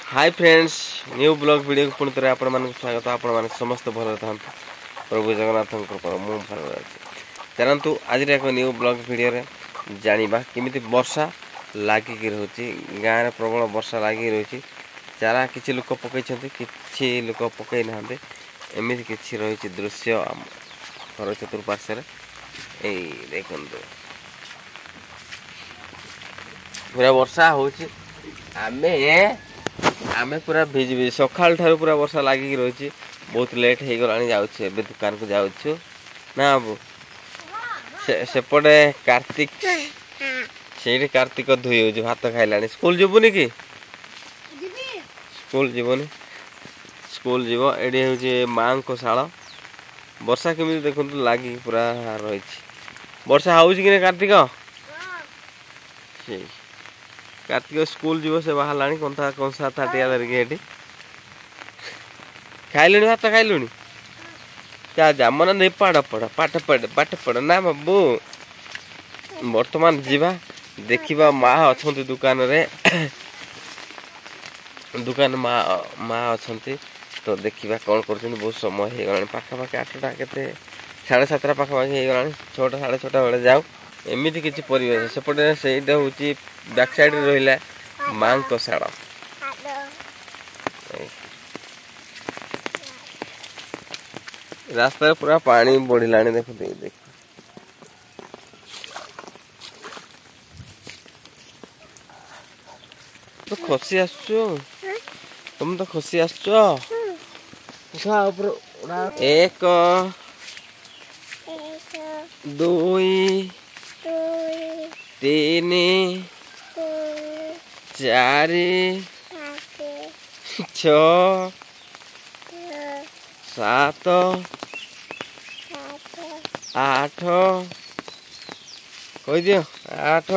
Hi friends, new blog video पुणी थे आपण मान स्वागत। आपण मान समस्त भल था प्रभु जगन्नाथ मु भल चलतु आज एक न्यू ब्लॉग वीडियो रे जानिबा किमिति वर्षा लागिक रही गाँव में प्रबल वर्षा लगी रही। चारा किसी लोक पकई कि लोक पकई ना एमती कि रही दृश्य घर चतुर्पार्श्व देख पूरा वर्षा हो आमे पूरा भिज भिज सकाल ठारू पूरा वर्षा लगिक रही। बहुत लेट हो गला जाऊे दुकान को जाऊँ ना बाबू सेपटे कार्तिक से कार्तिक धुई हो भात खाइला स्कूल जीवनी कि स्कूल जीवनी स्कूल जीव ये हूँ माँ को शाला वर्षा केमी देखु लगी पूरा रही वर्षा हो कार्तिक कार्तिक स्कूल जीव से बाहर कंसा ताटिया धरिकी खाइलुणी भात खाइलुणी जा जा मन नहीं पाठ पढ़ पाठ पढ़ ना बाबू बर्तमान जीवा देखा माँ अच्छा दुकान रे दुकान माँ अच्छा तो देखा कौन कर बहुत समय हो गला पाखापाखि 8टा के 7:30 पाखापाखि हो गला 6टा 6:30 बेले जाऊ एमती किसी परिवेश सेपटे से हूँ बैक साइड रहा माँ को शाला रास्ता पूरा पानी बढ़ला देख देख तो खसी आस तुम तो खसी आस 1 2 3 4 6 7 8 कह दियो 8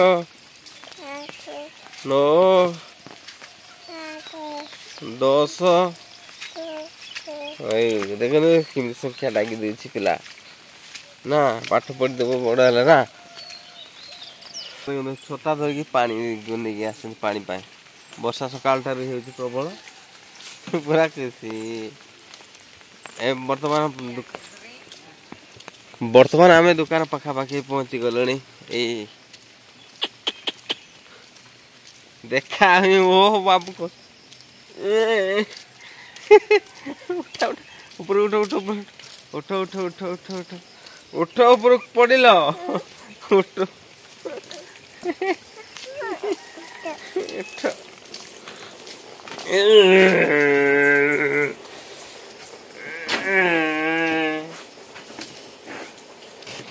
9 10 देख संख्या डाकी दे पिला ना पाठ पढ़ी देव बड़ है ना छता धरिकी पानी नहीं आस पानी वर्षा सकाल ठार हो प्रबल पूरा कृषि बर्तमान आम दुकान पाखापाखि पहुंची गले देखा ओ बाबू को ऊपर उठ उठ उठ उठ उठ उठ उठ उठ ऊपर पड़िल उठ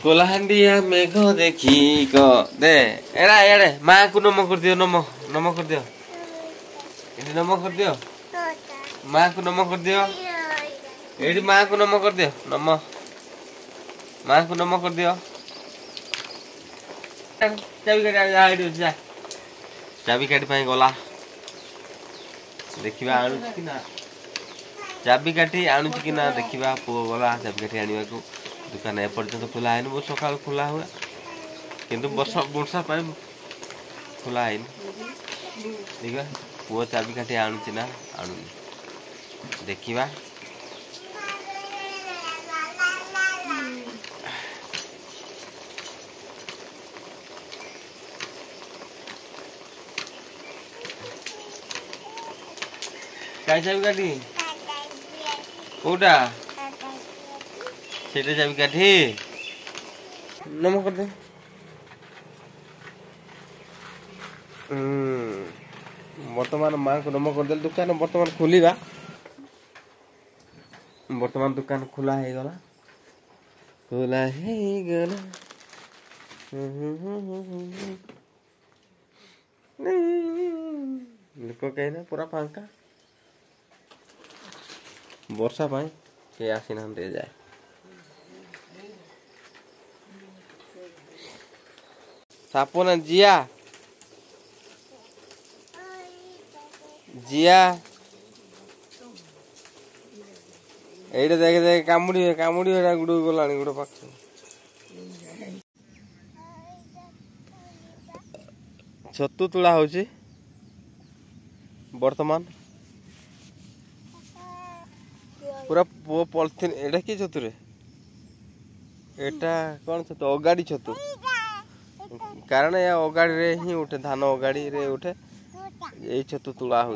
कोलाहांडिया मेघ देखी क दे एड़ा एड़े माँ को नम कर दियो नम कर दियो नम कर दियो माँ को नम कर दियो एडी माँ को नम कर दियो नम माँ को नम कर दियो चाबी काटी जा चाबी काटी पाई गला देखिबा आनु कि ना चाबी काटी आनु कि ना देखिबा पुओ गला चाबी काटी आनिबा को दुकान एपर्यंत खुला है बहुत सका खुला हुआ किंतु वर्षा वर्षा खुला है ठीक है पुओ चाबी काटी आणुची ना आणुनी देखिबा काय चाबी काटी कोटा सेटा चाबी काठी नम कर दे वर्तमान माँ को नम कर दे दुकान वर्तमान खोलिबा वर्तमान दुकान खुला है गला लोक कहीं पूरा फांका वर्षा पाई के आसी ना जाए सापो ना जिया जिया ये देख देख कामुड़ी कामुड़ी गुड़ गला गोटे पाख छतु तुला होची वर्तमान पूरा पो पॉलिथिन एटा कि छतु रे एटा कौन छतु अगाड़ी छतु कारण या अगाड़ी रे ही उठे धान अगाड़ी रे उठे यही छतु तुला हो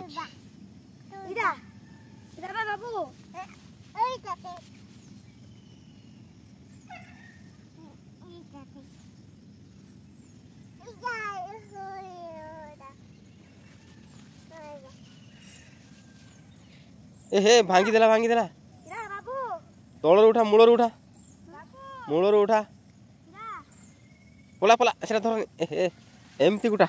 ए हे भांगी देला तलर उठा मूलर उठा पला पला से धर ए एमती गुटा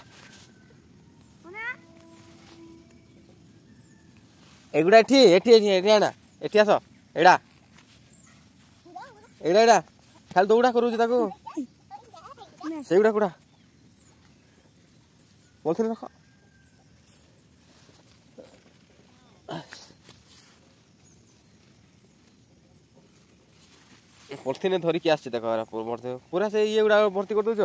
एगुड़ा एठी एठी एठी एठी आना एठी आस एडा एडा एडा खाली दौड़ा करूची ताको सेगुड़ा गुड़ा बोलथिन रख पॉलिथिन धरिकी आसी देख पूरा से ये गुड़ा भर्ती कर दौच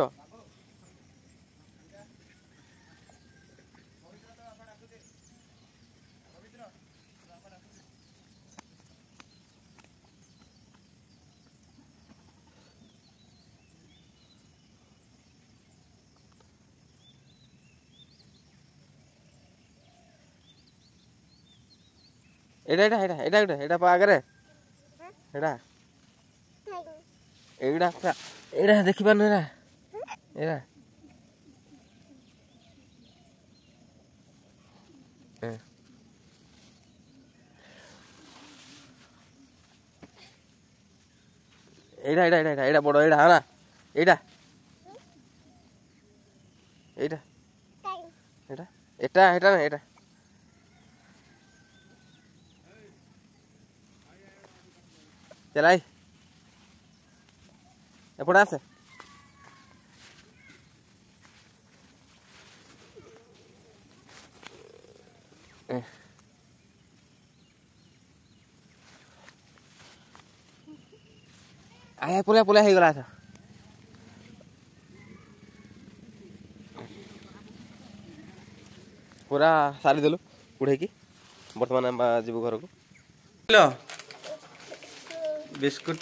एडा एडा एडा एडा एडा एडा पागरे एडा एडा एडा देखि पानु एडा एडा एडा एडा एडा एडा बड़ एडा हाना एडा एडा एडा एटा एटा ना एडा चलाई एपड़ा आसे आया पुलिया पुलिया हो गला पूरा सारी देलु उड़े की बर्तमान जीव घर को बिस्कुट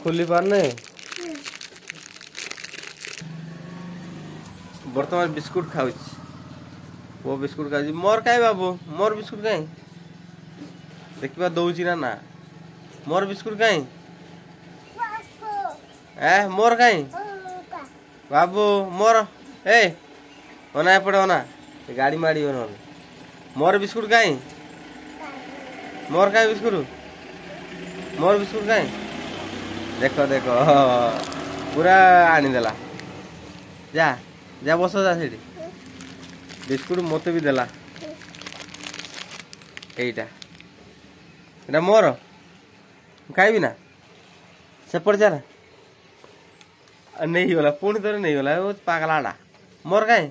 खोली पारने बर्तमान बिस्कुट खाऊ वो बिस्कुट खा मोर कहीं बाबू मोर बिस्कुट कहीं देखा दौची ना मोर बिस्कुट कहीं मोर कहीं बाबू मोर ए ओना एपटे ओना गाड़ी माड़ी मोर बिस्कुट कहीं मोर कहीं बिस्कुट मोर बिस्कुट कहीं देख देख पूरा आनीदेला जा जा बस जा से बिस्कुट मत भी देला एटा मोर खाइबी ना सेपट जा नहीं गला पुणी थोड़े नहीं गला पागलाटा मोर कहीं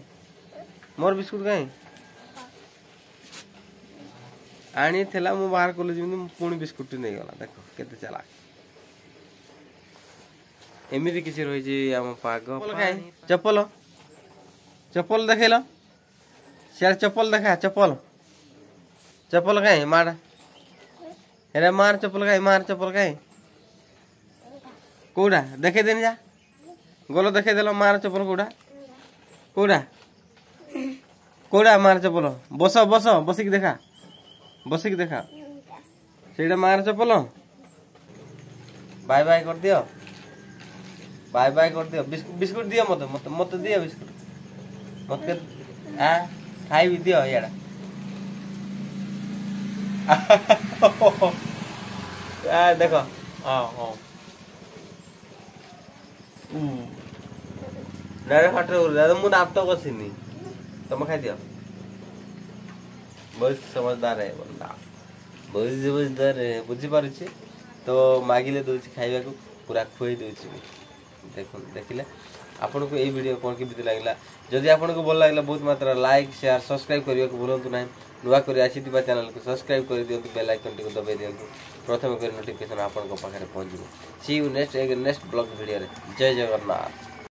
मोर बिस्कुट कहीं आनी थेला मु बाहर कलु जमी पुणी बिस्कुट नहीं गला देख केते चला एमती किसी रही आम पाग चप्पल चप्पल देखेल सियार चप्पल देखा चप्पल चप्पल कहीं मार हेरा मार चप्पल कहीं कौड़ा देखे देनी जा गलो देखे देल मार चप्पल कौड़ा कौड़ा मार चप्पल बस बस बसिक देखा से मार चप्पल बाय बाय कर दियो बिस्कुट दियो मत मत दियो बिस्कुट मत खाई भी दियो यार देखो हाँ डायरेक्ट हटे मुझे आप तो कसिनी तुम खाई दियो बहुत समझदार है बंदा बहुत समझदार है बुझी पारे तो मागिले दूसरी खाइबा को पूरा खुई दूसरी देख देखिले आपन को ये वीडियो कौन के लगे जदि आपन को भल लगे बहुत मात्रा लाइक शेयर सब्सक्राइब करने को भूलु ना नुआ कर आसीथिबा चैनल को सब्सक्राइब कर दियंतु बेल आइकन टी दबाई दियंतु प्रथम कर नोटिफिकेशन आपन को पाखरे पहुंच सी यू नेक्स्ट ब्लॉग वीडियो रे जय जगन्नाथ।